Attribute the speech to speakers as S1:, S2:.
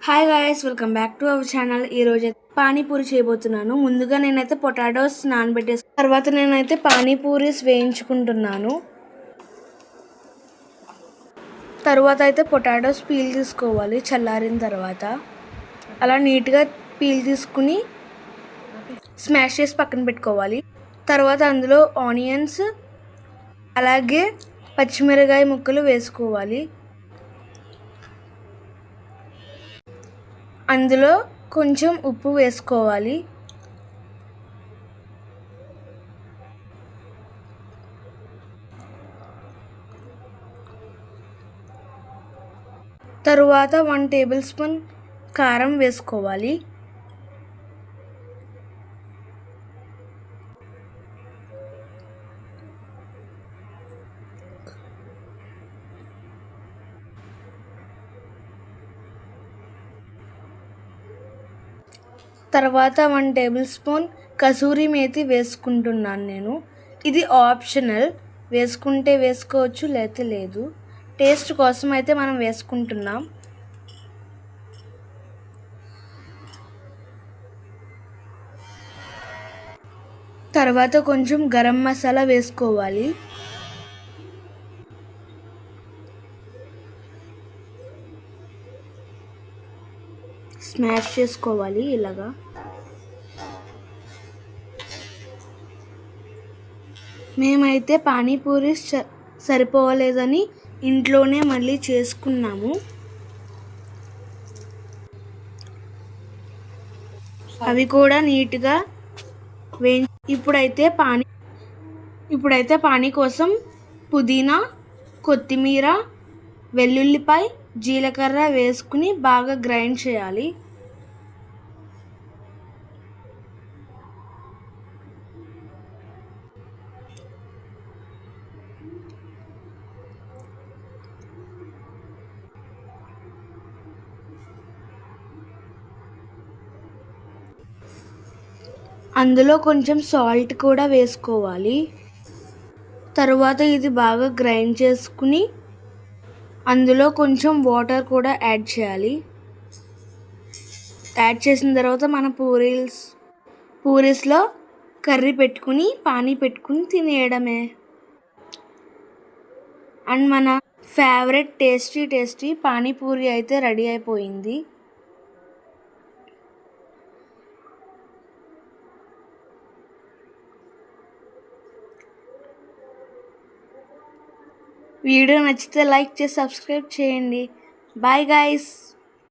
S1: Hi guys, welcome back to our channel. ఈరోజు పానీపూరి చేయబోతున్నాను. ముందుగా నేనైతే పొటాటోస్ నానబెట్టేసి తర్వాత నేనైతే పానీపూరీస్ వేయించుకుంటున్నాను. తర్వాత అయితే పొటాటోస్ పీల్ తీసుకోవాలి చల్లారిన తర్వాత. అలా నీట్గా పీల్ తీసుకుని స్మాష్ చేసి పక్కన పెట్టుకోవాలి. తర్వాత అందులో ఆనియన్స్ అలాగే పచ్చిమిరకాయ ముక్కలు వేసుకోవాలి. అందులో కొంచెం ఉప్పు వేసుకోవాలి. తరువాత 1 టేబుల్ స్పూన్ కారం వేసుకోవాలి. తర్వాత 1 టేబుల్ స్పూన్ కసూరి మేతి వేసుకుంటున్నాను నేను. ఇది ఆప్షనల్, వేసుకుంటే వేసుకోవచ్చు లేకపోతే లేదు. టేస్ట్ కోసం అయితే మనం వేసుకుంటున్నాం. తర్వాత కొంచెం గరం మసాలా వేసుకోవాలి. స్మాష్ చేసుకోవాలి ఇలాగా. మేమైతే పానీపూరి సరిపోలేదని ఇంట్లోనే మళ్ళీ చేసుకున్నాము. అవి కూడా నీట్గా ఇప్పుడైతే పానీ కోసం పుదీనా, కొత్తిమీర, వెల్లుల్లిపాయ, జీలకర్ర వేసుకుని బాగా గ్రైండ్ చేయాలి. అందులో కొంచెం సాల్ట్ కూడా వేసుకోవాలి. తరువాత ఇది బాగా గ్రైండ్ చేసుకుని అందులో కొంచెం వాటర్ కూడా యాడ్ చేయాలి. యాడ్ చేసిన తర్వాత మన పూరీస్లో కర్రీ పెట్టుకుని పానీ పెట్టుకుని తినేయడమే. అండ్ మన ఫేవరెట్ టేస్టీ పానీపూరి అయితే రెడీ అయిపోయింది. వీడియో నచ్చితే లైక్ చేసి సబ్స్క్రైబ్ చేయండి. Bye guys.